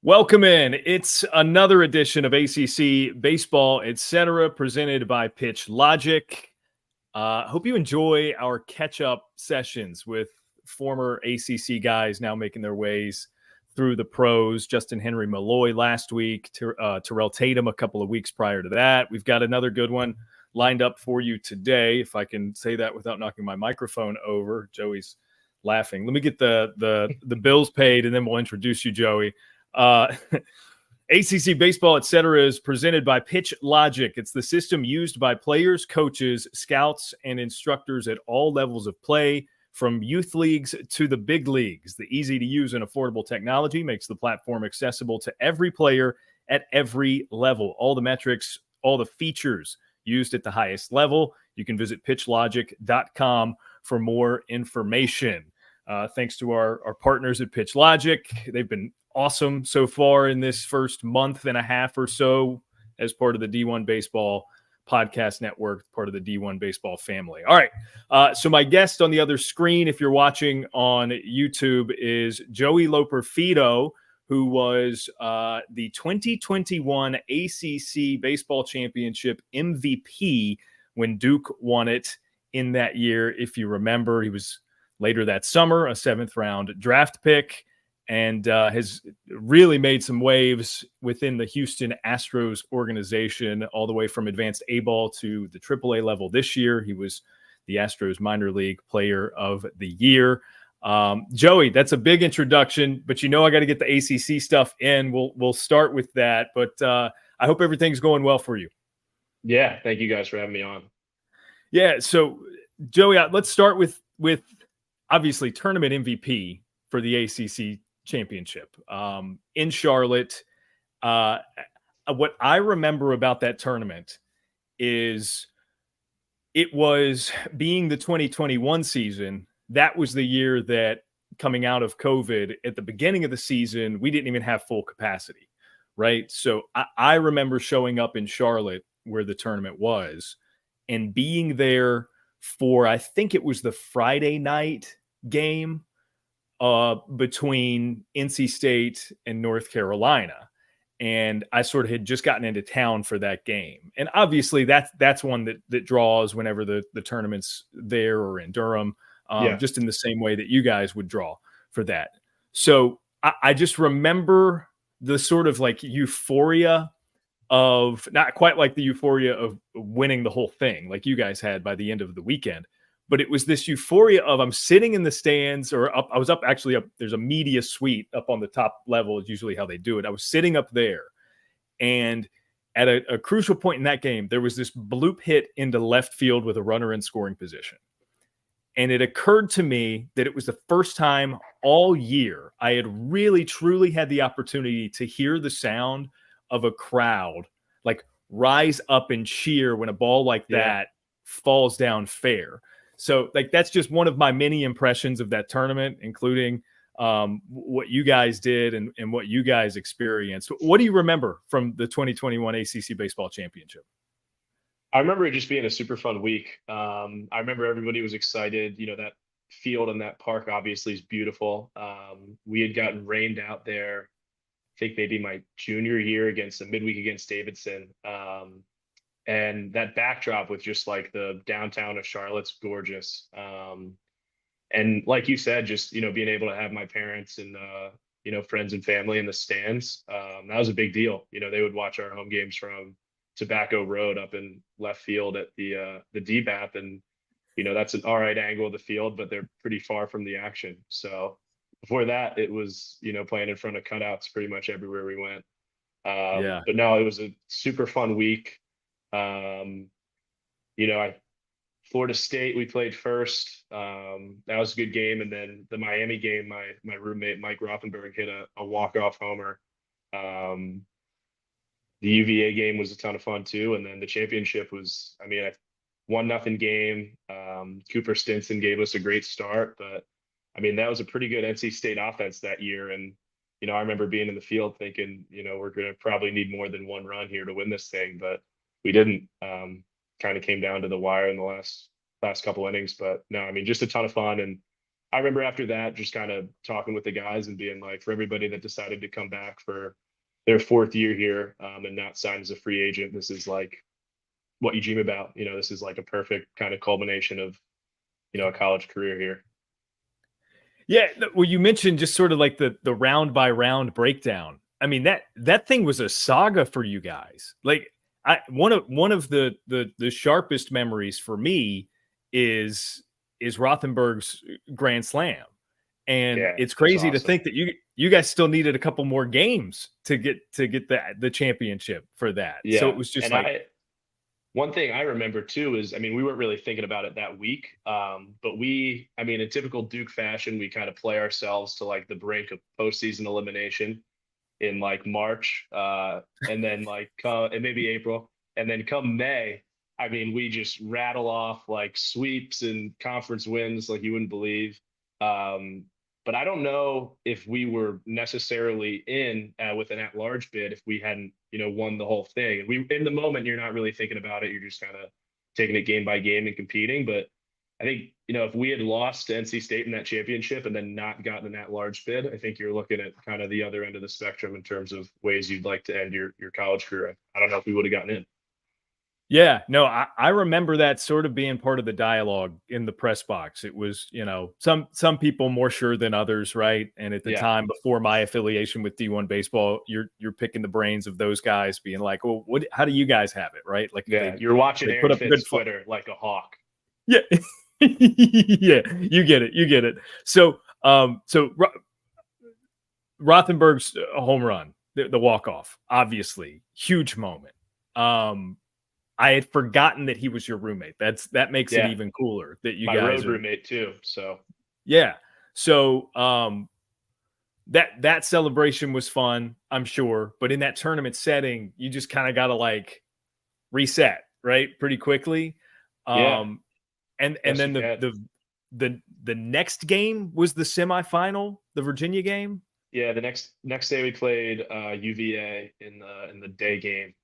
Welcome in. It's another edition of ACC Baseball, etc., presented by Pitch Logic. Hope you enjoy our catch-up sessions with former ACC guys now making their ways through the pros. Justin Henry Malloy last week, Terrell Tatum a couple of weeks prior to that. We've got another good one lined up for you today, if I can say that without knocking my microphone over. Joey's laughing. Let me get the bills paid, and then we'll introduce you, Joey. ACC Baseball, etc. is presented by Pitch Logic. It's the system used by players, coaches, scouts, and instructors at all levels of play, from youth leagues to the big leagues. The easy-to-use and affordable technology makes the platform accessible to every player at every level. All the metrics, all the features used at the highest level. You can visit pitchlogic.com for more information. Thanks to our partners at Pitch Logic. They've been awesome so far in this first month and a half or so as part of the D1 Baseball Podcast Network, part of the D1 Baseball family. All right. So my guest on the other screen, if you're watching on YouTube, is Joey Loperfido, who was the 2021 ACC Baseball Championship MVP when Duke won it in that year. If you remember, he was later that summer a 7th round draft pick, and has really made some waves within the Houston Astros organization, all the way from advanced A-ball to the AAA level this year. He was the Astros minor league player of the year. Joey, that's a big introduction, but I got to get the ACC stuff in. We'll start with that, but I hope everything's going well for you. Yeah, thank you guys for having me on. Yeah, so Joey, let's start with obviously tournament MVP for the ACC Championship in Charlotte. What I remember about that tournament is it was being the 2021 season. That was the year that, coming out of COVID, at the beginning of the season, we didn't even have full capacity, right? So I remember showing up in Charlotte where the tournament was and being there for, I think it was the Friday night game between NC State and North Carolina. And I sort of had just gotten into town for that game. And obviously that's one that draws whenever the tournament's there or in Durham, just in the same way that you guys would draw for that. So I just remember the sort of like euphoria of, not quite like the euphoria of winning the whole thing like you guys had by the end of the weekend, but it was this euphoria of, I'm sitting in the stands, or up. I was up, there's a media suite up on the top level is usually how they do it. I was sitting up there, and at a crucial point in that game, there was this bloop hit into left field with a runner in scoring position. And it occurred to me that it was the first time all year I had really, truly had the opportunity to hear the sound of a crowd like rise up and cheer when a ball like that falls down fair. So like, that's just one of my many impressions of that tournament, including what you guys did and what you guys experienced. What do you remember from the 2021 ACC Baseball Championship? I remember it just being a super fun week. I remember everybody was excited. That field and that park obviously is beautiful. We had gotten rained out there, I think maybe my junior year, against a midweek against Davidson. And that backdrop with just like the downtown of Charlotte's gorgeous. And like you said, just, being able to have my parents and, friends and family in the stands, that was a big deal. They would watch our home games from Tobacco Road up in left field at the DBAP. And, that's an all right angle of the field, but they're pretty far from the action. So before that, it was, playing in front of cutouts pretty much everywhere we went. But no, it was a super fun week. Florida State, we played first. That was a good game. And then the Miami game, my roommate, Mike Rothenberg, hit a walk-off homer. The UVA game was a ton of fun too. And then the championship was, a 1-0 game. Cooper Stinson gave us a great start, but that was a pretty good NC State offense that year. And, I remember being in the field thinking, we're going to probably need more than one run here to win this thing, but we didn't. Kind of came down to the wire in the last couple innings, but no, just a ton of fun. And I remember after that, just kind of talking with the guys and being like, for everybody that decided to come back for their fourth year here, and not sign as a free agent, this is like what you dream about. This is like a perfect kind of culmination of, a college career here. Yeah, well, you mentioned just sort of like the round by round breakdown. I mean, that thing was a saga for you guys. Like, one of the sharpest memories for me is Rothenberg's grand slam, and Yeah, it's it was crazy to awesome. think that you guys still needed a couple more games to get the championship for that. So it Yeah. was just And like, one thing I remember too is, I mean, we weren't really thinking about it that week. But I mean, in typical Duke fashion, we kind of play ourselves to like the brink of postseason elimination in like March, and then and maybe April, and then come May, I mean, we just rattle off like sweeps and conference wins like you wouldn't believe. Um, but I don't know if we were necessarily in with an at-large bid if we hadn't, won the whole thing. And we, in the moment, you're not really thinking about it. You're just kind of taking it game by game and competing. But I think, if we had lost to NC State in that championship and then not gotten an at-large bid, I think you're looking at kind of the other end of the spectrum in terms of ways you'd like to end your college career. I don't know if we would have gotten in. yeah, no, I remember that sort of being part of the dialogue in the press box. It was, some people more sure than others, right? And at the Yeah. time, before my affiliation with D1 baseball, you're picking the brains of those guys, being like, well, how do you guys have it, right? Like, Yeah. You're watching they put Aaron up a good Finn's fight. Twitter like a hawk. Yeah, yeah, you get it. So, Rothenberg's home run, the walk off, obviously huge moment. I had forgotten that he was your roommate. That makes it Yeah. even cooler that you My guys road are. roommate too. So Yeah. So that celebration was fun, I'm sure. But in that tournament setting, you just kind of got to like reset, right? Pretty quickly. yeah, And yes, then you can. the next game was the semifinal, the Virginia game. Yeah, the next day we played UVA in the day game.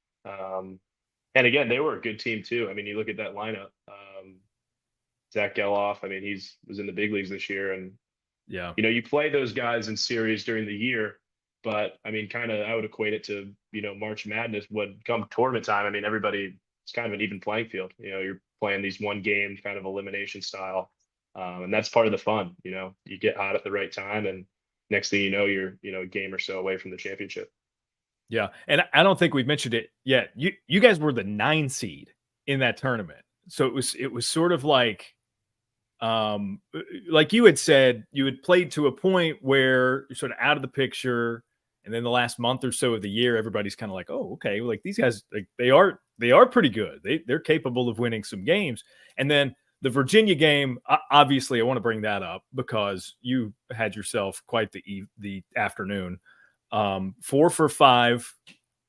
And again, they were a good team too. I mean, you look at that lineup. Zach Geloff, I mean, was in the big leagues this year, and Yeah. you play those guys in series during the year, but I mean, kind of, I would equate it to March Madness. When come tournament time, I mean, it's kind of an even playing field. You're playing these one game kind of elimination style, and that's part of the fun. You get hot at the right time, and next thing you know, you're a game or so away from the championship. Yeah. And I don't think we've mentioned it yet. You guys were the 9 seed in that tournament. So it was sort of like you had said, you had played to a point where you're sort of out of the picture, and then the last month or so of the year, everybody's kind of like, oh, okay, like these guys, like they are pretty good. They're capable of winning some games. And then the Virginia game, obviously, I want to bring that up because you had yourself quite the afternoon. 4 for 5,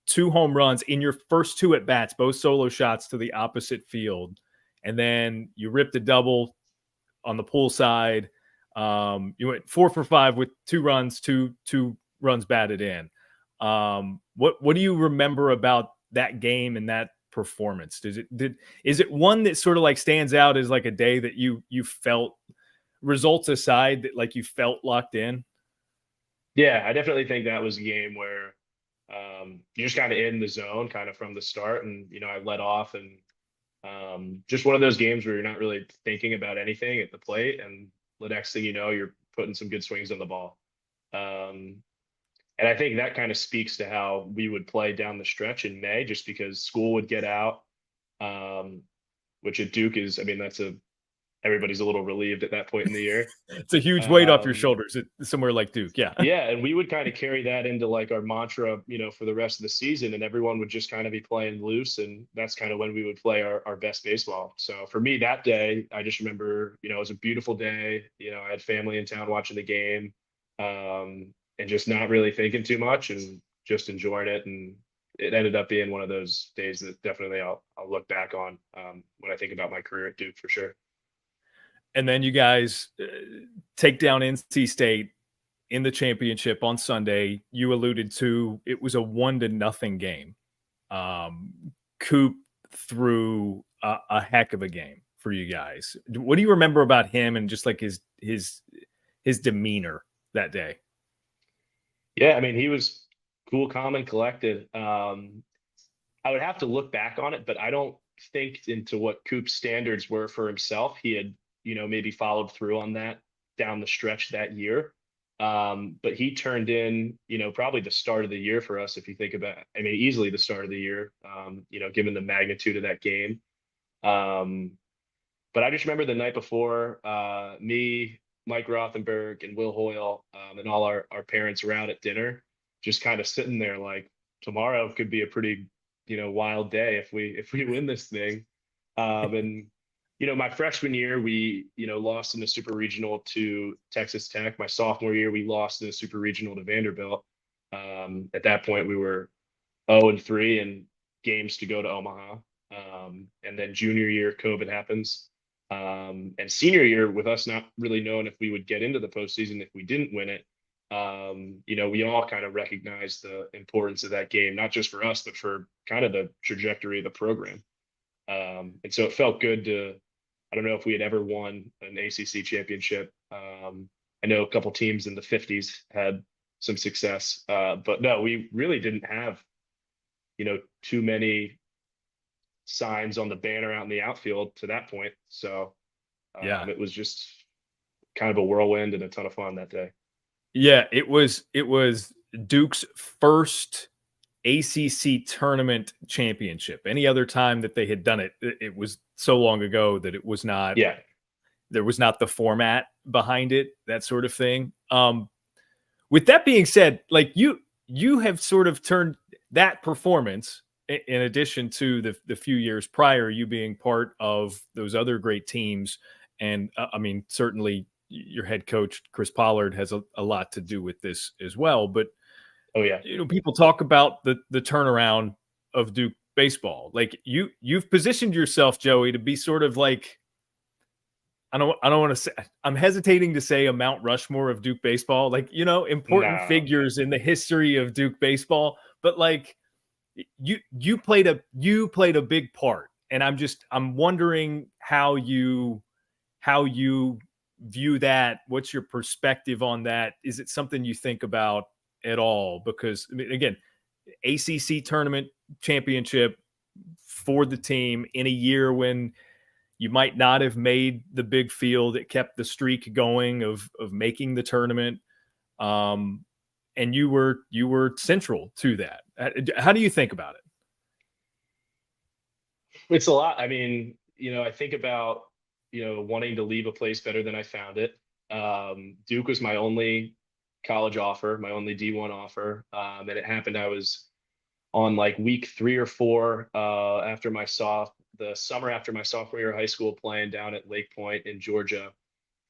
2 home runs in your first 2 at bats, both solo shots to the opposite field, and then you ripped a double on the pull side. You went 4 for 5 with 2 runs, two runs batted in. What do you remember about that game and that performance? Is it one that sort of like stands out as like a day that you felt, results aside, that like you felt locked in? Yeah, I definitely think that was a game where you're just kind of in the zone kind of from the start. And, I led off, and just one of those games where you're not really thinking about anything at the plate. And the next thing you know, you're putting some good swings on the ball. And I think that kind of speaks to how we would play down the stretch in May, just because school would get out, which at Duke is, I mean, everybody's a little relieved at that point in the year. It's a huge weight off your shoulders somewhere like Duke. Yeah. Yeah. And we would kind of carry that into like our mantra, for the rest of the season, and everyone would just kind of be playing loose. And that's kind of when we would play our best baseball. So for me that day, I just remember, it was a beautiful day. I had family in town watching the game, and just not really thinking too much and just enjoying it. And it ended up being one of those days that definitely I'll look back on when I think about my career at Duke, for sure. And then you guys take down NC State in the championship on Sunday. You alluded to it was a 1-0 game. Coop threw a heck of a game for you guys. What do you remember about him and just like his his demeanor that day? Yeah, I mean, he was cool, calm, and collected. I would have to look back on it, but I don't think into what Coop's standards were for himself. He had, maybe followed through on that down the stretch that year. But he turned in, probably the start of the year for us, if you think about, I mean, easily the start of the year, given the magnitude of that game. Um, but I just remember the night before, me, Mike Rothenberg, and Will Hoyle, and all our parents were out at dinner, just kind of sitting there like, tomorrow could be a pretty, wild day if we win this thing. And my freshman year, we lost in the super regional to Texas Tech. My sophomore year, we lost in the super regional to Vanderbilt. At that point, we were 0-3 and games to go to Omaha. And then junior year, COVID happens. And senior year, with us not really knowing if we would get into the postseason if we didn't win it, we all kind of recognized the importance of that game, not just for us, but for kind of the trajectory of the program. And so it felt good I don't know if we had ever won an ACC championship. I know a couple teams in the 50s had some success, but no, we really didn't have, too many signs on the banner out in the outfield to that point. So it was just kind of a whirlwind and a ton of fun that day. Yeah, it was Duke's first ACC tournament championship. Any other time that they had done it, it was so long ago that it was not. Yeah, there was not the format behind it, that sort of thing. With that being said, like you have sort of turned that performance, in addition to the few years prior, you being part of those other great teams, and I mean, certainly your head coach Chris Pollard has a lot to do with this as well. But oh yeah, people talk about the turnaround of Duke baseball. Like you've positioned yourself, Joey, to be sort of like, I don't want to say, I'm hesitating to say a Mount Rushmore of Duke baseball, like, important no, figures in the history of Duke baseball, but like you played a big part. And I'm wondering how you view that. What's your perspective on that? Is it something you think about at all? Because I mean, again, ACC tournament championship for the team in a year when you might not have made the big field. It kept the streak going of making the tournament. And you were central to that. How do you think about it? it's a lot. I mean, I think about, wanting to leave a place better than I found it. Duke was my only college offer, my only D1 offer. And it happened, I was on like week 3 or 4 the summer after my sophomore year of high school, playing down at Lake Point in Georgia.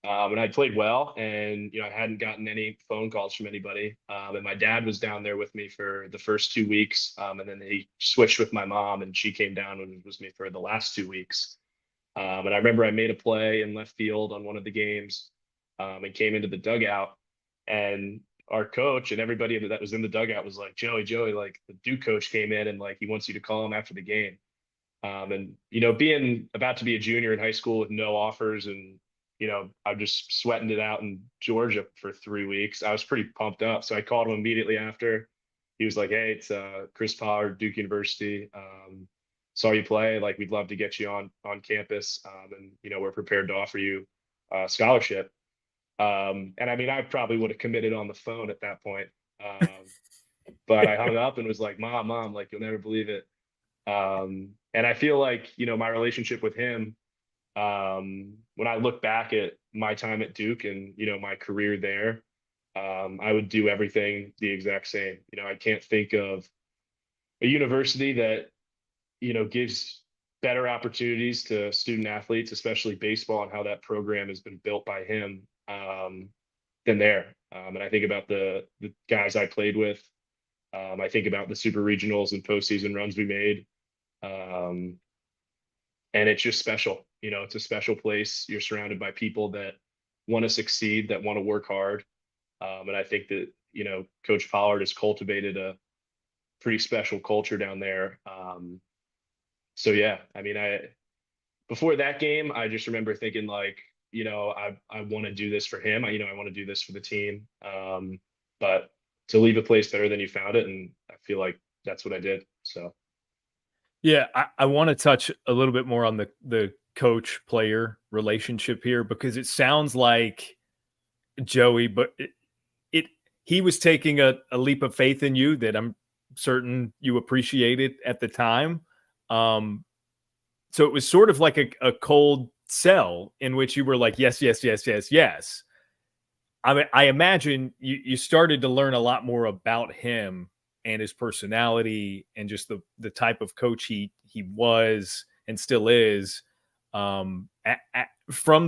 And I played well, and I hadn't gotten any phone calls from anybody. And my dad was down there with me for the first 2 weeks, and then he switched with my mom, and she came down and was with me for the last 2 weeks. And I remember I made a play in left field on one of the games, and came into the dugout, and our coach and everybody that was in the dugout was like, Joey, like the Duke coach came in and like he wants you to call him after the game. And being about to be a junior in high school with no offers, and I'm just sweating it out in Georgia for 3 weeks, I was pretty pumped up. So I called him immediately after. He was like, hey, it's Chris Pollard, Duke University. Saw you play. Like, we'd love to get you on campus, and we're prepared to offer you a scholarship. And I mean, I probably would have committed on the phone at that point. But I hung up and was like, Mom, like, you'll never believe it. And I feel like, my relationship with him, when I look back at my time at Duke and, my career there, I would do everything the exact same. I can't think of a university that, gives better opportunities to student athletes, especially baseball, and how that program has been built by him, than there. And I think about the guys I played with. I think about the super regionals and postseason runs we made. And it's just special. It's a special place. You're surrounded by people that want to succeed, that want to work hard. And I think that, Coach Pollard has cultivated a pretty special culture down there. So yeah, I mean, before that game, I just remember thinking like, I want to do this for him. I want to do this for the team. But to leave a place better than you found it. And I feel like that's what I did. So. Yeah, I want to touch a little bit more on the coach player relationship here, because it sounds like Joey, but he was taking a leap of faith in you that I'm certain you appreciated at the time. So it was sort of like a cold sell in which you were like, yes, yes, yes, yes, yes. I mean, I imagine you started to learn a lot more about him and his personality and just the type of coach he was and still is, from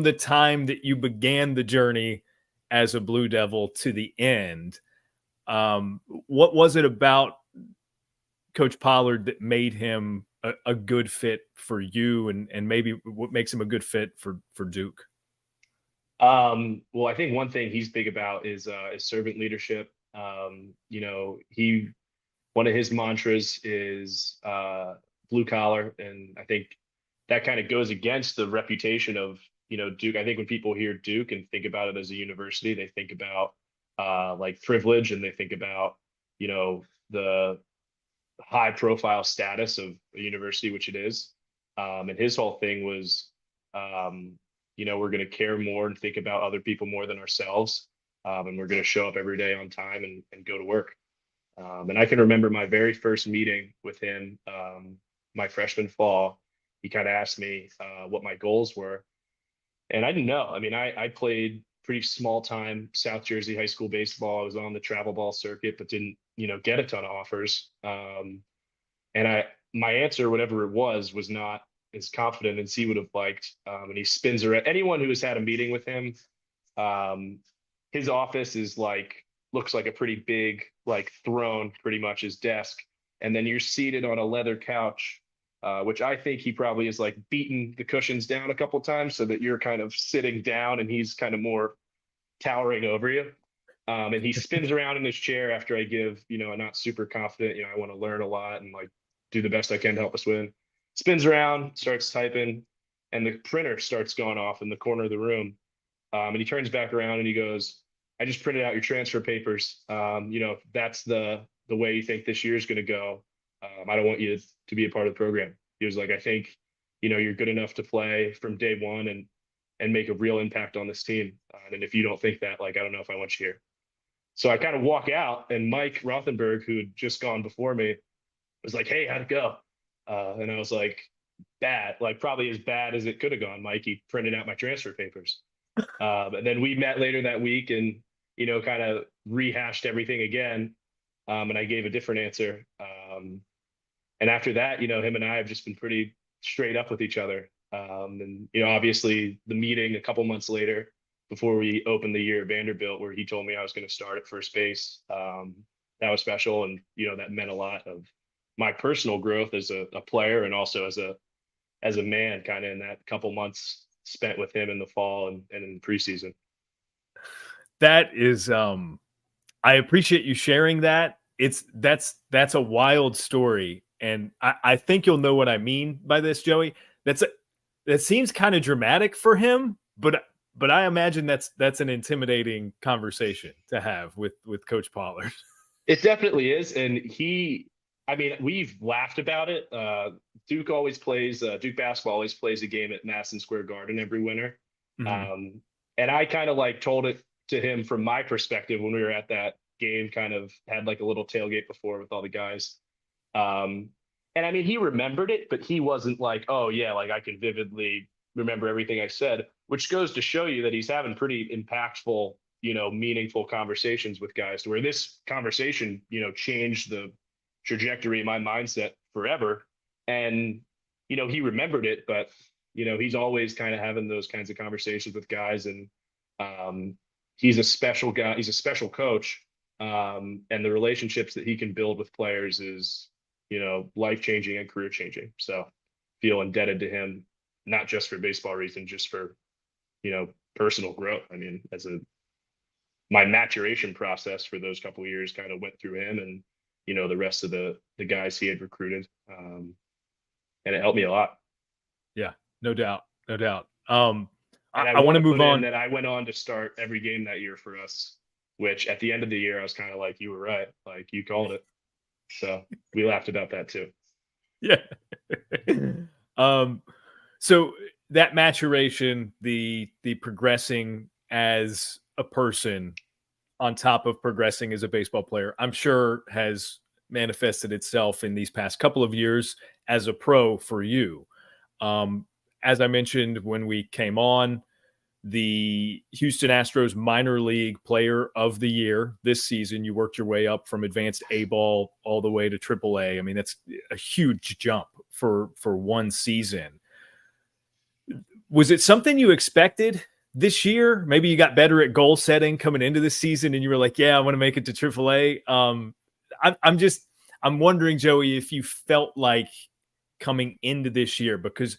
the time that you began the journey as a Blue Devil to the end. What was it about Coach Pollard that made him a good fit for you, and maybe what makes him a good fit for Duke? Well, I think one thing he's big about is servant leadership. One of his mantras is blue collar, and I think that kind of goes against the reputation of Duke. I think when people hear Duke and think about it as a university, they think about like privilege, and they think about the high profile status of a university, which it is. And his whole thing was, we're going to care more and think about other people more than ourselves. And we're going to show up every day on time and go to work. And I can remember my very first meeting with him, my freshman fall. He kind of asked me what my goals were. And I didn't know. I mean, I played pretty small time South Jersey high school baseball. I was on the travel ball circuit, but didn't, get a ton of offers. And my answer, whatever it was not as confident as he would have liked. And he spins around. Anyone who has had a meeting with him, his office is looks like a pretty big throne, pretty much his desk. And then you're seated on a leather couch, which I think he probably is beating the cushions down a couple times so that you're kind of sitting down and he's kind of more towering over you. And he spins around in his chair after I give, I'm not super confident, I want to learn a lot and do the best I can to help us win. Spins around, starts typing, and the printer starts going off in the corner of the room. And he turns back around and he goes, I just printed out your transfer papers. If that's the way you think this year is going to go, I don't want you to be a part of the program. He was like, I think, you're good enough to play from day one and make a real impact on this team. And if you don't think that, I don't know if I want you here. So I kind of walk out, and Mike Rothenberg, who had just gone before me, was like, hey, how'd it go? And I was like, bad, probably as bad as it could have gone. Mike, he printed out my transfer papers. And then we met later that week and, kind of rehashed everything again. And I gave a different answer. And after that, him and I have just been pretty straight up with each other. And, obviously the meeting a couple months later before we opened the year at Vanderbilt, where he told me I was going to start at first base, that was special. And, that meant a lot of my personal growth as a player and also as a man, kind of in that couple months spent with him in the fall and in the preseason. That is, I appreciate you sharing that. That's a wild story. And I think you'll know what I mean by this, Joey. That seems kind of dramatic for him, but I imagine that's an intimidating conversation to have with Coach Pollard. It definitely is. And we've laughed about it. Duke basketball always plays a game at Madison Square Garden every winter. Mm-hmm. And I kind of told it to him from my perspective when we were at that game, kind of had a little tailgate before with all the guys. And he remembered it, but he wasn't oh yeah, I can vividly remember everything I said, which goes to show you that he's having pretty impactful, meaningful conversations with guys, to where this conversation, changed the trajectory of my mindset forever. And, he remembered it, but, he's always kind of having those kinds of conversations with guys. And he's a special guy. He's a special coach. And the relationships that he can build with players is, life-changing and career-changing. So feel indebted to him, not just for baseball reasons, just for, personal growth. My maturation process for those couple of years kind of went through him and, the rest of the guys he had recruited. And it helped me a lot. Yeah, no doubt. No doubt. And I I want want to to move put in on. that I went on to start every game that year for us, which at the end of the year, I was kind of like, you were right. Like you called it. So we laughed about that too. Yeah. um, so that maturation, the progressing as a person on top of progressing as a baseball player, I'm sure has manifested itself in these past couple of years as a pro for you. Um, as I mentioned when we came on, the Houston Astros minor league player of the year this season. You worked your way up from advanced A ball all the way to triple A. I mean, that's a huge jump for one season. Was it something you expected this year? Maybe you got better at goal setting coming into this season and you were like, yeah, I want to make it to triple A. I'm wondering, Joey, if you felt like coming into this year, because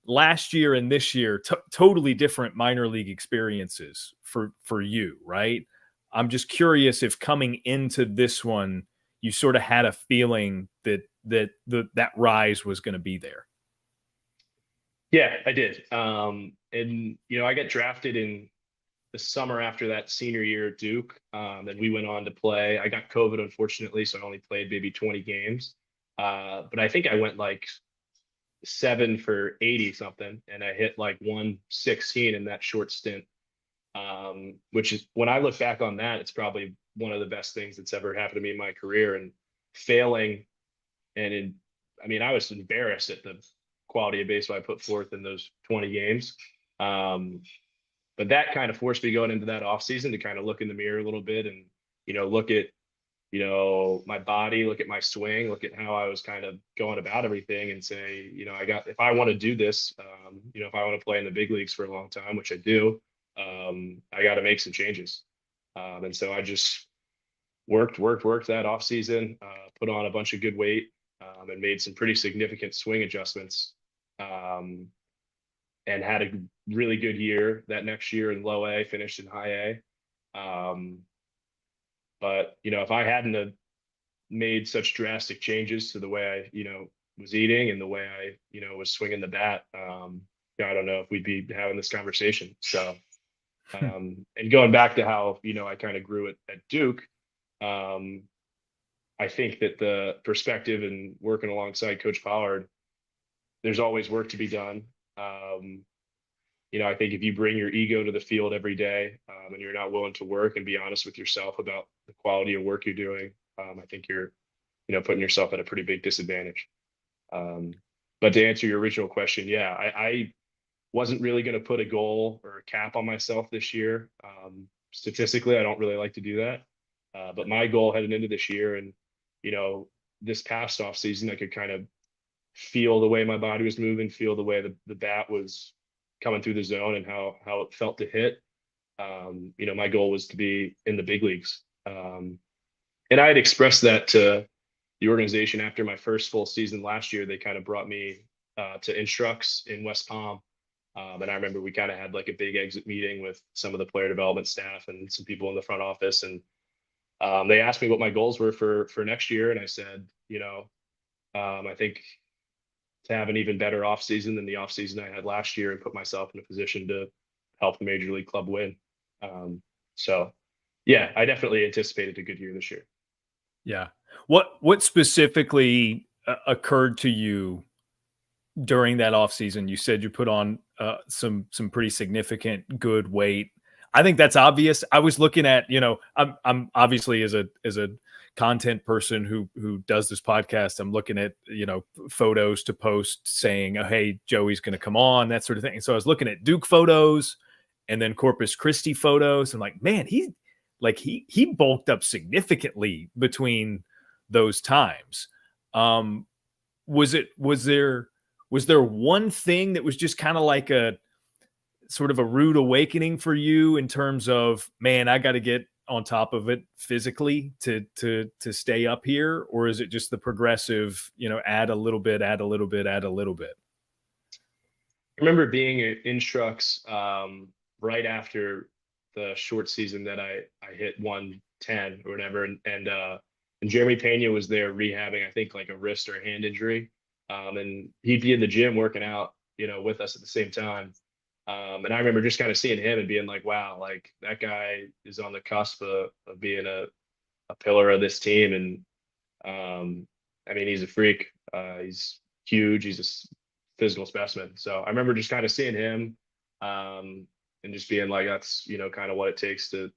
last year and this year, totally different minor league experiences for you, right? I'm just curious if coming into this one, you sort of had a feeling that rise was going to be there. Yeah, I did. And I got drafted in the summer after that senior year at Duke. And we went on to play. I got COVID, unfortunately, so I only played maybe 20 games. But I think I went like 7 for 80 something, and I hit like 116 in that short stint. Which is, when I look back on that, it's probably one of the best things that's ever happened to me in my career. And failing, I was embarrassed at the quality of baseball I put forth in those 20 games. But that kind of forced me going into that off season to kind of look in the mirror a little bit and, look at, my body, look at my swing, look at how I was kind of going about everything and say, if I want to do this, if I want to play in the big leagues for a long time, which I do, I got to make some changes. And so I just worked that off season, put on a bunch of good weight, and made some pretty significant swing adjustments. And had a really good year that next year in low A, finished in high A. But, if I hadn't have made such drastic changes to the way I, was eating and the way I, was swinging the bat, I don't know if we'd be having this conversation. So, and going back to how, I kind of grew it at Duke, I think that the perspective and working alongside Coach Pollard, there's always work to be done. I think if you bring your ego to the field every day, and you're not willing to work and be honest with yourself about the quality of work you're doing, I think you're, putting yourself at a pretty big disadvantage. But to answer your original question, yeah, I wasn't really going to put a goal or a cap on myself this year. Statistically, I don't really like to do that. But my goal heading into this year and, this past off season, I could kind of feel the way my body was moving, feel the way the bat was coming through the zone and how it felt to hit. My goal was to be in the big leagues. And I had expressed that to the organization after my first full season last year. They kind of brought me to Instructs in West Palm. And I remember we kind of had like a big exit meeting with some of the player development staff and some people in the front office. And they asked me what my goals were for next year. And I said, I think to have an even better offseason than the offseason I had last year and put myself in a position to help the major league club win. So yeah, I definitely anticipated a good year this year. Yeah. What specifically occurred to you during that offseason? You said you put on some pretty significant good weight. I think that's obvious. I was looking at, I'm obviously as a content person who does this podcast, I'm looking at, photos to post saying, oh, hey, Joey's going to come on, that sort of thing. And so I was looking at Duke photos and then Corpus Christi photos. I'm like, man, he bulked up significantly between those times. Was there one thing that was just kind of like a sort of a rude awakening for you in terms of, man, I got to get on top of it physically to stay up here? Or is it just the progressive, add a little bit, add a little bit, add a little bit? I remember being at Instructs right after the short season that I hit 110 or whatever. And Jeremy Pena was there rehabbing, I think like a wrist or a hand injury. And he'd be in the gym working out, with us at the same time. And I remember just kind of seeing him and being like, wow, like that guy is on the cusp of being a pillar of this team. And I mean, he's a freak. He's huge. He's a physical specimen. So I remember just kind of seeing him and just being like, that's, kind of what it takes to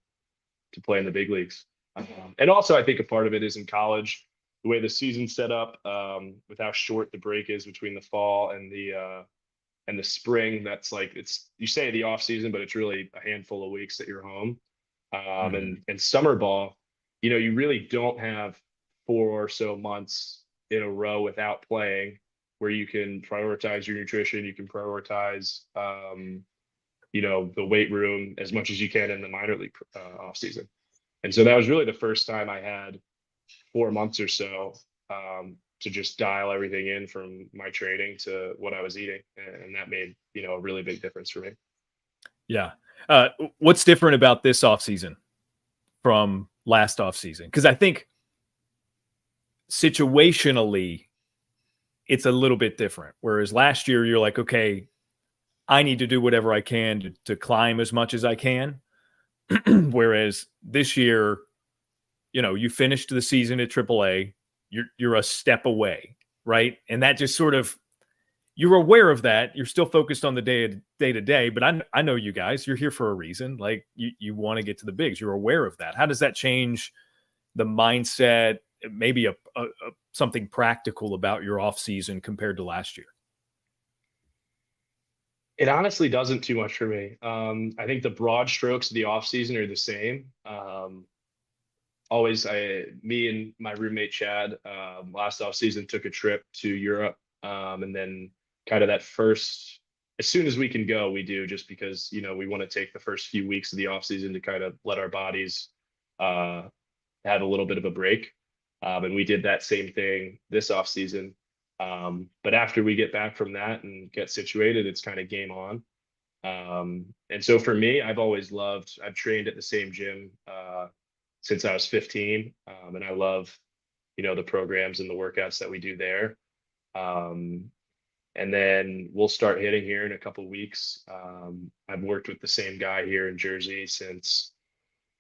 play in the big leagues. And also, I think a part of it is in college, the way the season's set up, with how short the break is between the fall and the spring. That's like you say the off season, but it's really a handful of weeks that you're home. And summer ball, you really don't have 4 or so months in a row without playing, where you can prioritize your nutrition, you can prioritize the weight room as much as you can in the minor league off season. And so that was really the first time I had 4 months or so to just dial everything in from my training to what I was eating. And that made, a really big difference for me. Yeah. What's different about this offseason from last offseason? Because I think situationally, it's a little bit different. Whereas last year, you're like, okay, I need to do whatever I can to climb as much as I can. Whereas this year, you finished the season at AAA, you're a step away, right? And that just sort of, you're aware of that. You're still focused on the day to day, but I know you guys, you're here for a reason. Like you want to get to the bigs. You're aware of that. How does that change the mindset, maybe a something practical about your off season compared to last year? It honestly doesn't too much for me. I think the broad strokes of the off season are the same. Me and my roommate Chad, last off season took a trip to Europe, and then kind of that first, as soon as we can go, we do, just because we want to take the first few weeks of the off season to kind of let our bodies have a little bit of a break. And we did that same thing this off season. But after we get back from that and get situated, it's kind of game on. And so for me, I've trained at the same gym since I was 15. And I love, the programs and the workouts that we do there. And then we'll start hitting here in a couple of weeks. I've worked with the same guy here in Jersey since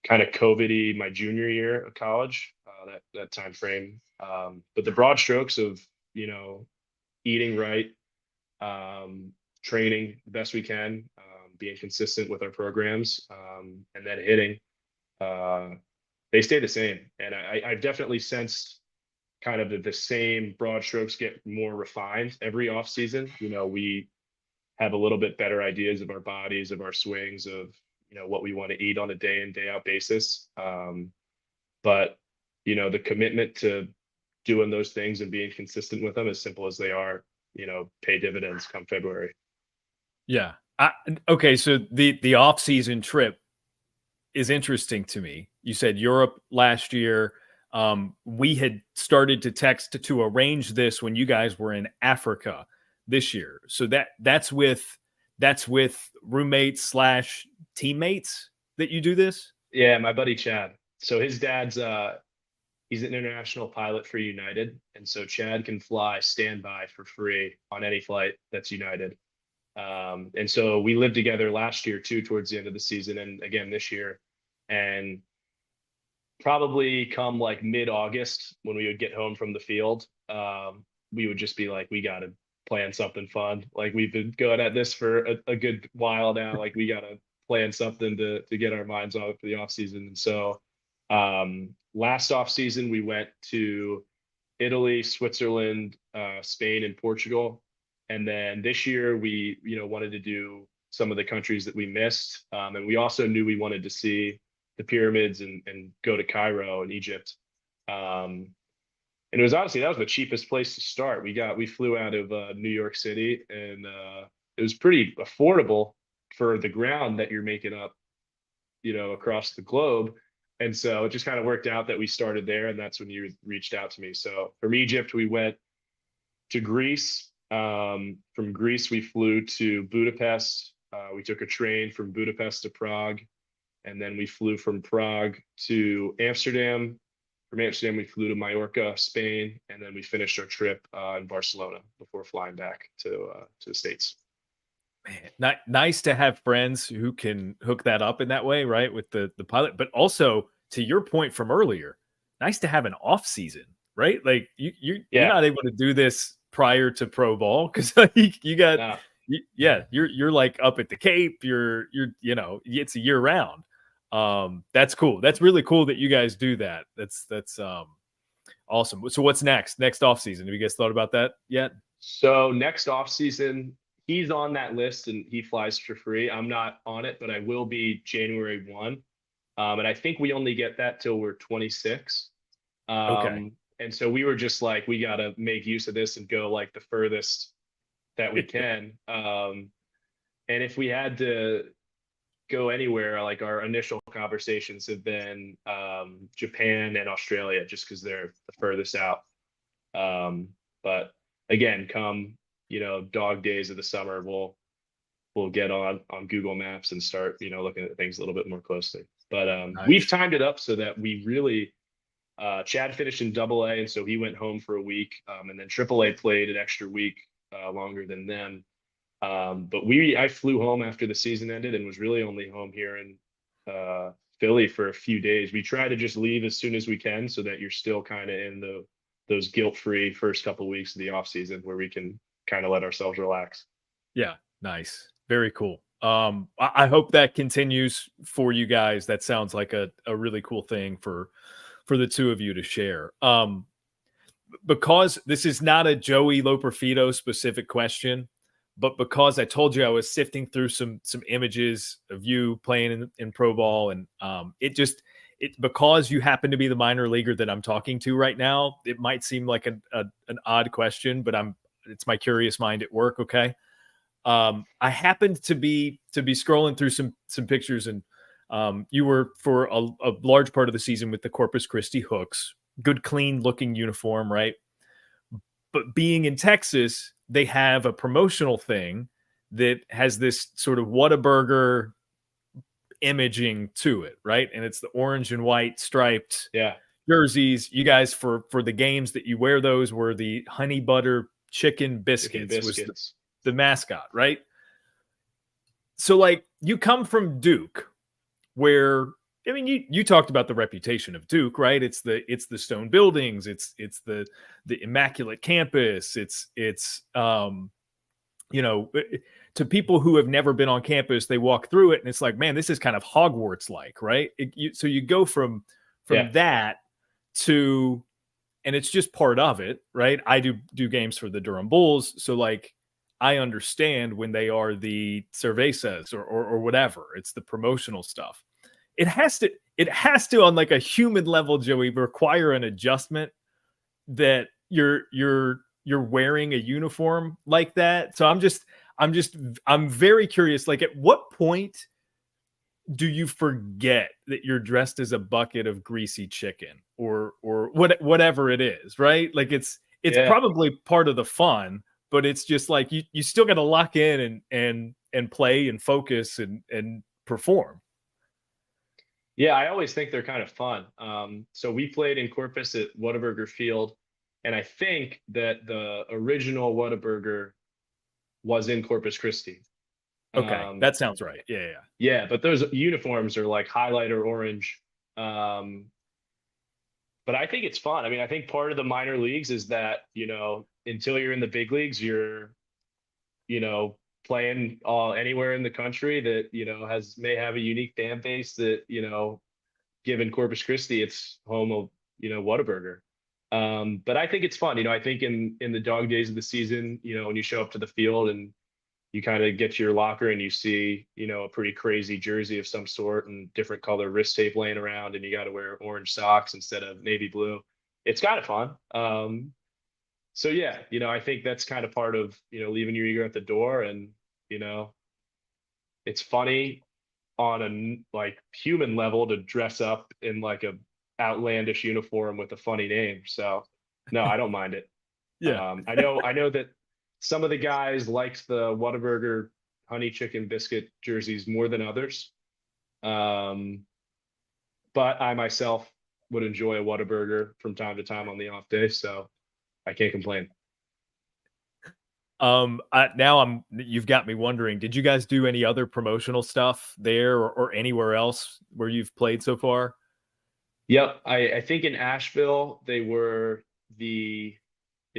kind of COVID-y my junior year of college, that time frame. But the broad strokes of, eating right, training the best we can, being consistent with our programs, and then hitting, they stay the same. And I've definitely sensed kind of the same broad strokes get more refined every off season. We have a little bit better ideas of our bodies, of our swings, of what we want to eat on a day in, day out basis. But the commitment to doing those things and being consistent with them, as simple as they are, pay dividends come February. Yeah. Okay. So the off-season trip is interesting to me. You said Europe last year. We had started to text to arrange this when you guys were in Africa this year. So that's with roommates / teammates that you do this? Yeah, my buddy Chad. So his dad's he's an international pilot for United, and so Chad can fly standby for free on any flight that's United. And so we lived together last year too, towards the end of the season, and again this year. And probably come like mid-August, when we would get home from the field, we would just be like, we got to plan something fun. Like, we've been going at this for a good while now. Like, we got to plan something to get our minds off for the off season. And so last off season, we went to Italy, Switzerland, Spain, and Portugal. And then this year we, wanted to do some of the countries that we missed. And we also knew we wanted to see the pyramids and go to Cairo and Egypt. And it was honestly, that was the cheapest place to start. We flew out of New York City, and it was pretty affordable for the ground that you're making up, across the globe. And so it just kind of worked out that we started there, and that's when you reached out to me. So from Egypt, we went to Greece. From Greece, we flew to Budapest. We took a train from Budapest to Prague, and then we flew from Prague to Amsterdam. From Amsterdam, we flew to Mallorca, Spain, and then we finished our trip in Barcelona before flying back to the States. Man, nice to have friends who can hook that up in that way, right? With the pilot, but also to your point from earlier, nice to have an off season, right? Like you're Yeah. not able to do this prior to pro ball because you got No. yeah, you're like up at the Cape, you're it's a year round. That's cool. That's really cool that you guys do that. That's awesome. So what's next? Next off season? Have you guys thought about that yet? So next off season, he's on that list and he flies for free. I'm not on it, but I will be January 1. And I think we only get that till we're 26. Okay. And so we were just like, we got to make use of this and go like the furthest that we can. And if we had to go anywhere, like our initial conversations have been Japan and Australia, just because they're the furthest out. But again, come dog days of the summer, we'll get on Google Maps and start looking at things a little bit more closely. But we've Nice. timed it up so that we really Chad finished in AA, and so he went home for a week, and then AAA played an extra week longer than them. But I flew home after the season ended and was really only home here in Philly for a few days. We try to just leave as soon as we can so that you're still kind of in those guilt-free first couple of weeks of the off season where we can kind of let ourselves relax. Yeah, nice. Very cool. I hope that continues for you guys. That sounds like a really cool thing for the two of you to share. Because this is not a Joey Loperfido specific question, but because I told you I was sifting through some images of you playing in pro ball, and because you happen to be the minor leaguer that I'm talking to right now, it might seem like an odd question, but it's my curious mind at work. Okay. I happened to be scrolling through some pictures, and you were for a large part of the season with the Corpus Christi Hooks. Good, clean looking uniform, right? But being in Texas, they have a promotional thing that has this sort of Whataburger imaging to it, right? And it's the orange and white striped jerseys. You guys, for the games that you wear, those were the honey butter chicken biscuits. Was the mascot, right? So like you come from Duke, where I mean you talked about the reputation of Duke, right? It's the stone buildings, it's the immaculate campus, it's to people who have never been on campus, they walk through it and it's like, man, this is kind of Hogwarts like, right? So you go from that to, and it's just part of it, right? I do games for the Durham Bulls, so like I understand when they are the cervezas or whatever. It's the promotional stuff. It has to on like a human level, Joey, require an adjustment that you're wearing a uniform like that. So I'm very curious. Like, at what point do you forget that you're dressed as a bucket of greasy chicken or whatever it is, right? Like it's probably part of the fun, but it's just like you still got to lock in and play and focus and perform. Yeah, I always think they're kind of fun. So we played in Corpus at Whataburger Field, and I think that the original Whataburger was in Corpus Christi. Okay, that sounds right. Yeah. Yeah, but those uniforms are like highlighter orange. But I think it's fun. I mean, I think part of the minor leagues is that, until you're in the big leagues, you're, playing anywhere in the country that, may have a unique fan base that, given Corpus Christi, it's home of, Whataburger. But I think it's fun. I think in the dog days of the season, when you show up to the field and you kind of get to your locker and you see, a pretty crazy jersey of some sort and different color wrist tape laying around, and you got to wear orange socks instead of navy blue. It's kind of fun. So yeah, I think that's kind of part of, leaving your ego at the door, and, it's funny on a like human level to dress up in like a outlandish uniform with a funny name. So no, I don't mind it. Yeah. I know that some of the guys liked the Whataburger honey chicken biscuit jerseys more than others. But I myself would enjoy a Whataburger from time to time on the off day, so I can't complain. You've got me wondering, did you guys do any other promotional stuff there or anywhere else where you've played so far? Yep. I think in Asheville, it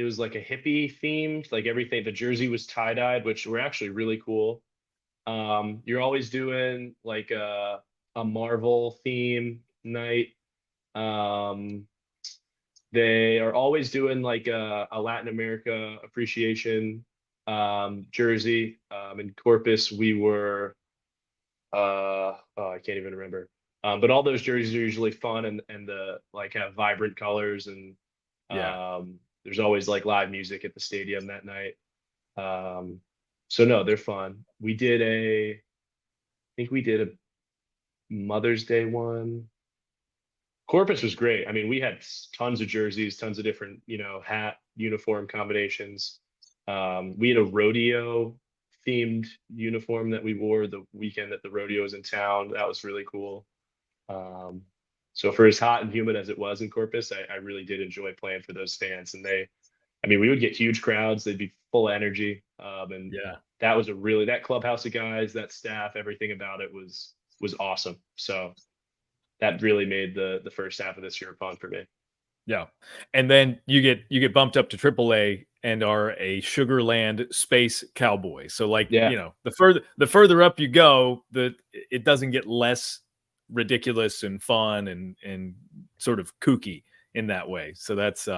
was like a hippie themed, like everything. The jersey was tie-dyed, which were actually really cool. You're always doing like a Marvel theme night. Um, they are always doing like a Latin America appreciation jersey. In Corpus, we were I can't even remember. But all those jerseys are usually fun and the like have vibrant colors and Yeah. there's always like live music at the stadium that night. Um, so no, they're fun. I think we did a Mother's Day one. Corpus was great. I mean, we had tons of jerseys, tons of different, hat uniform combinations. We had a rodeo themed uniform that we wore the weekend that the rodeo was in town. That was really cool. Um, so for as hot and humid as it was in Corpus, I really did enjoy playing for those fans. And I mean, we would get huge crowds. They'd be full of energy. And Yeah. that was that clubhouse of guys, that staff, everything about it was awesome. So that really made the first half of this year fun for me. Yeah. And then you get bumped up to AAA and are a Sugarland Space Cowboy. So like, Yeah. the further up you go, it doesn't get less ridiculous and fun and sort of kooky in that way. So that's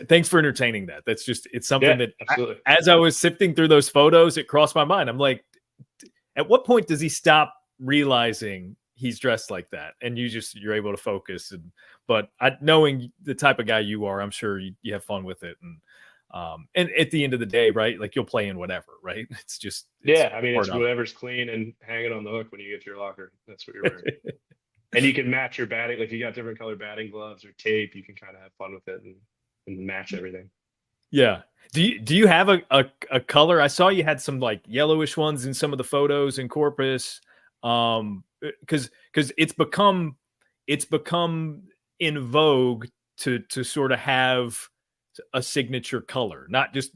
thanks for entertaining that. It's something Yeah, that absolutely. as I was sifting through those photos, it crossed my mind. I'm like, at what point does he stop realizing he's dressed like that and you're able to focus but knowing the type of guy you are, I'm sure you have fun with it and at the end of the day, right, like you'll play in whatever, right? It's Yeah, I mean it's part whatever's clean and hanging on the hook when you get to your locker. That's what you're wearing. And you can match your batting, like you got different color batting gloves or tape, you can kind of have fun with it and match everything. Yeah. Do you have a color? I saw you had some like yellowish ones in some of the photos in Corpus. Because it's become in vogue to sort of have a signature color, not just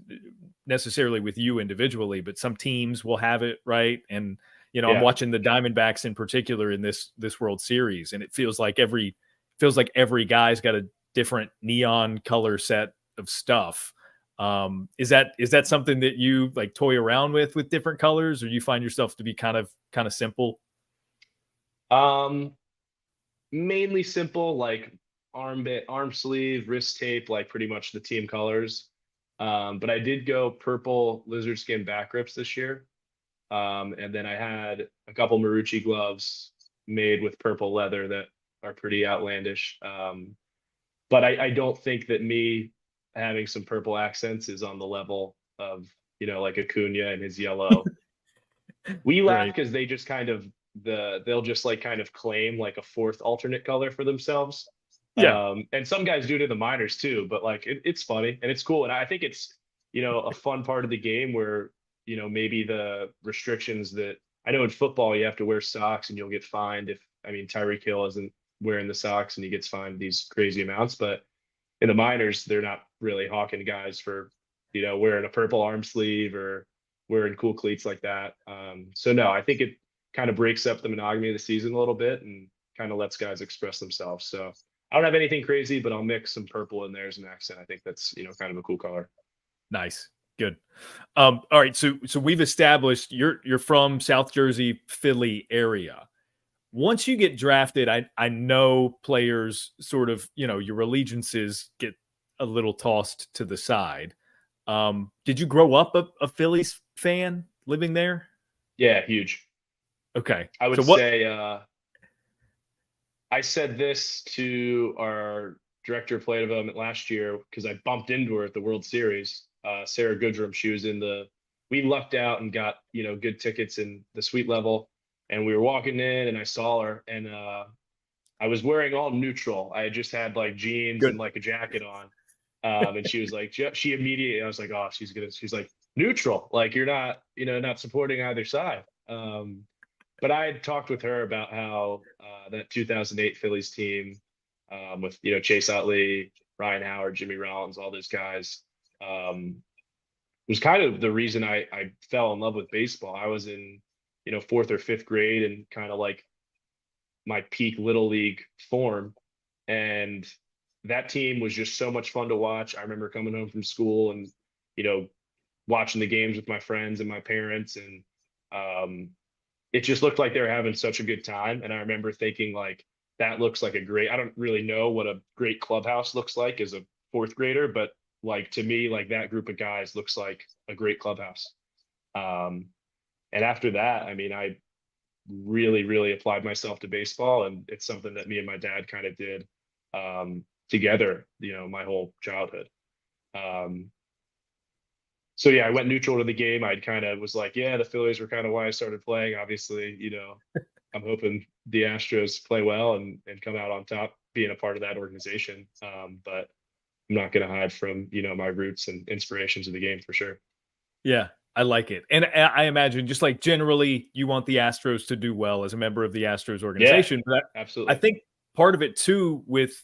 necessarily with you individually, but some teams will have it, right? And I'm Yeah. watching the Diamondbacks in particular in this World Series, and it feels like every guy's got a different neon color set of stuff. Is that something that you like toy around with different colors, or you find yourself to be kind of simple? Mainly simple, like arm sleeve, wrist tape, like pretty much the team colors. But I did go purple lizard skin back grips this year. And then I had a couple Marucci gloves made with purple leather that are pretty outlandish. But I don't think that me having some purple accents is on the level of, like Acuna and his yellow. We laugh Right. because they just kind of they'll just like kind of claim like a fourth alternate color for themselves. Yeah. And some guys do it in the minors too, but like it's funny and it's cool. And I think it's, a fun part of the game where, maybe the restrictions that I know in football, you have to wear socks and you'll get fined Tyreek Hill isn't wearing the socks and he gets fined these crazy amounts. But in the minors, they're not really hawking guys for, wearing a purple arm sleeve or wearing cool cleats like that. So no, I think it kind of breaks up the monogamy of the season a little bit and kind of lets guys express themselves. So I don't have anything crazy, but I'll mix some purple in there as an accent. I think that's, kind of a cool color. Nice. Good. All right. So we've established you're from South Jersey, Philly area. Once you get drafted, I know players sort of, your allegiances get a little tossed to the side. Did you grow up a Phillies fan living there? Yeah, huge. Okay. I would So what? say I said this to our director of player development last year because I bumped into her at the World Series. Sarah Goodrum, she was we lucked out and got, good tickets in the suite level. And we were walking in and I saw her and I was wearing all neutral. I had just had like jeans and Good. like a jacket on. And she was like, she immediately, I was like, oh, she's like neutral. Like you're not, not supporting either side. But I had talked with her about how that 2008 Phillies team with Chase Utley, Ryan Howard, Jimmy Rollins, all those guys was kind of the reason I fell in love with baseball. I was in, fourth or fifth grade and kind of like my peak little league form. And that team was just so much fun to watch. I remember coming home from school and, you know, watching the games with my friends and my parents. And it just looked like they were having such a good time. And I remember thinking like, that looks like I don't really know what a great clubhouse looks like as a fourth grader, but like to me, like that group of guys looks like a great clubhouse. And after that, I mean, I really, really applied myself to baseball, and it's something that me and my dad kind of did together, my whole childhood. So yeah, I went neutral to the game. I kind of was like, yeah, the Phillies were kind of why I started playing. Obviously, I'm hoping the Astros play well and come out on top, being a part of that organization. But I'm not going to hide from, my roots and inspirations of the game for sure. Yeah, I like it. And I imagine just like generally you want the Astros to do well as a member of the Astros organization. Yeah, but absolutely. I think part of it too with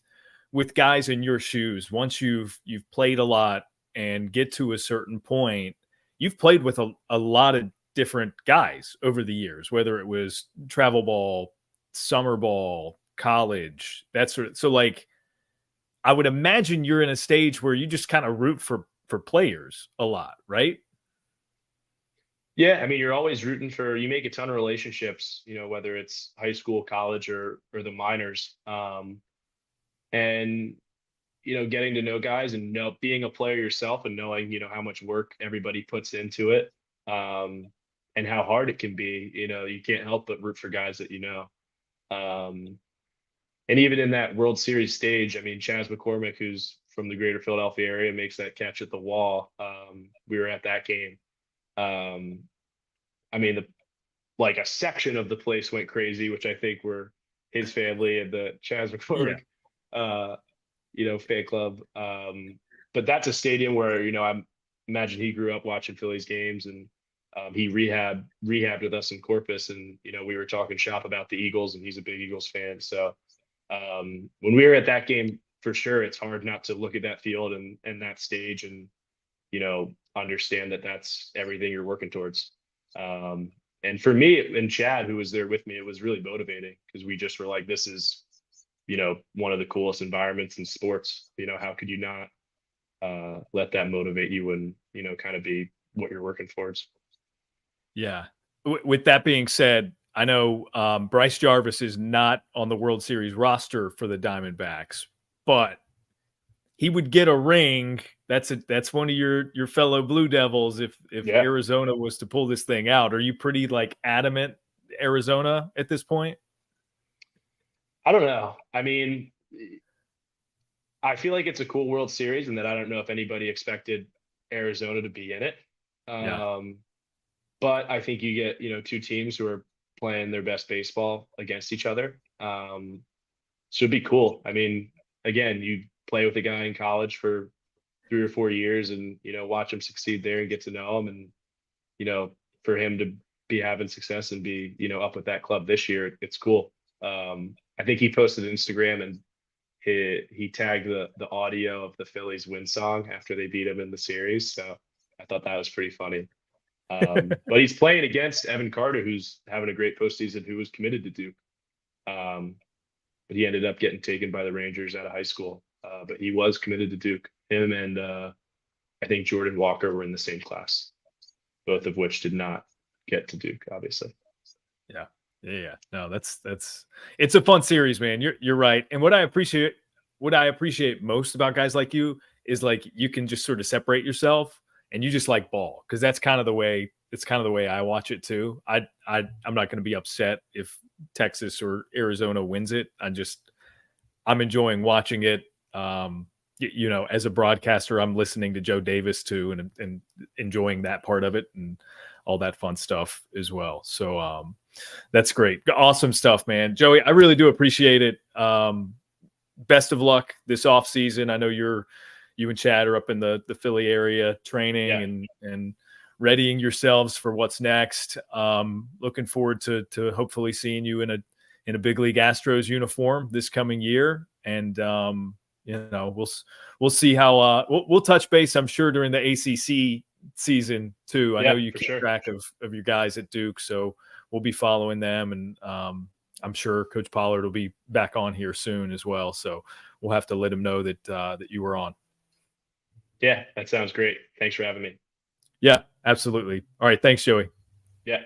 guys in your shoes, once you've played a lot and get to a certain point, you've played with a lot of different guys over the years, whether it was travel ball, summer ball, college, that sort of. So like, I would imagine you're in a stage where you just kind of root for players a lot, right? Yeah, I mean, you're always rooting for. You make a ton of relationships, whether it's high school, college, or the minors, and getting to know guys and being a player yourself and knowing how much work everybody puts into it, and how hard it can be. You can't help but root for guys that and even in that World Series stage, I mean, Chas McCormick, who's from the greater Philadelphia area, makes that catch at the wall. We were at that game. I mean, like a section of the place went crazy, which I think were his family and the Chas McCormick, fan club. But that's a stadium where, I imagine he grew up watching Phillies games, and he rehabbed with us in Corpus, and, we were talking shop about the Eagles, and he's a big Eagles fan. So when we were at that game, for sure, it's hard not to look at that field and that stage and, understand that that's everything you're working towards. And for me and Chad, who was there with me, it was really motivating because we just were like, this is, one of the coolest environments in sports. How could you not let that motivate you and, kind of be what you're working towards? Yeah. With that being said, I know Bryce Jarvis is not on the World Series roster for the Diamondbacks, but he would get a ring. That's one of your fellow Blue Devils. If Arizona was to pull this thing out, are you pretty like adamant Arizona at this point? I don't know. I mean, I feel like it's a cool World Series, and that I don't know if anybody expected Arizona to be in it. But I think you get, two teams who are playing their best baseball against each other. So it'd be cool. I mean, again, you play with a guy in college for 3 or 4 years and, watch him succeed there and get to know him. And, for him to be having success and be, up with that club this year, it's cool. I think he posted Instagram and he tagged the audio of the Phillies win song after they beat him in the series. So I thought that was pretty funny. But he's playing against Evan Carter, who's having a great postseason, who was committed to Duke. But he ended up getting taken by the Rangers out of high school. But he was committed to Duke. Him and I think Jordan Walker were in the same class, both of which did not get to Duke, obviously. Yeah. No, that's it's a fun series, man. You're right. And what I appreciate most about guys like you is like you can just sort of separate yourself and you just like ball, because that's kind of the way I watch it too. I'm not going to be upset if Texas or Arizona wins it. I'm enjoying watching it. As a broadcaster, I'm listening to Joe Davis too, and enjoying that part of it and all that fun stuff as well. So that's great. Awesome stuff, man. Joey, I really do appreciate it. Best of luck this off season. I know you and Chad are up in the Philly area training and readying yourselves for what's next. Looking forward to hopefully seeing you in a big league Astros uniform this coming year. And, we'll see how we'll touch base, I'm sure, during the ACC season too. I Yeah, know you for keep sure. track of your guys at Duke, so we'll be following them, and I'm sure Coach Pollard will be back on here soon as well. So we'll have to let him know that that you were on. Yeah, that sounds great. Thanks for having me. Yeah, absolutely. All right, thanks, Joey. Yeah.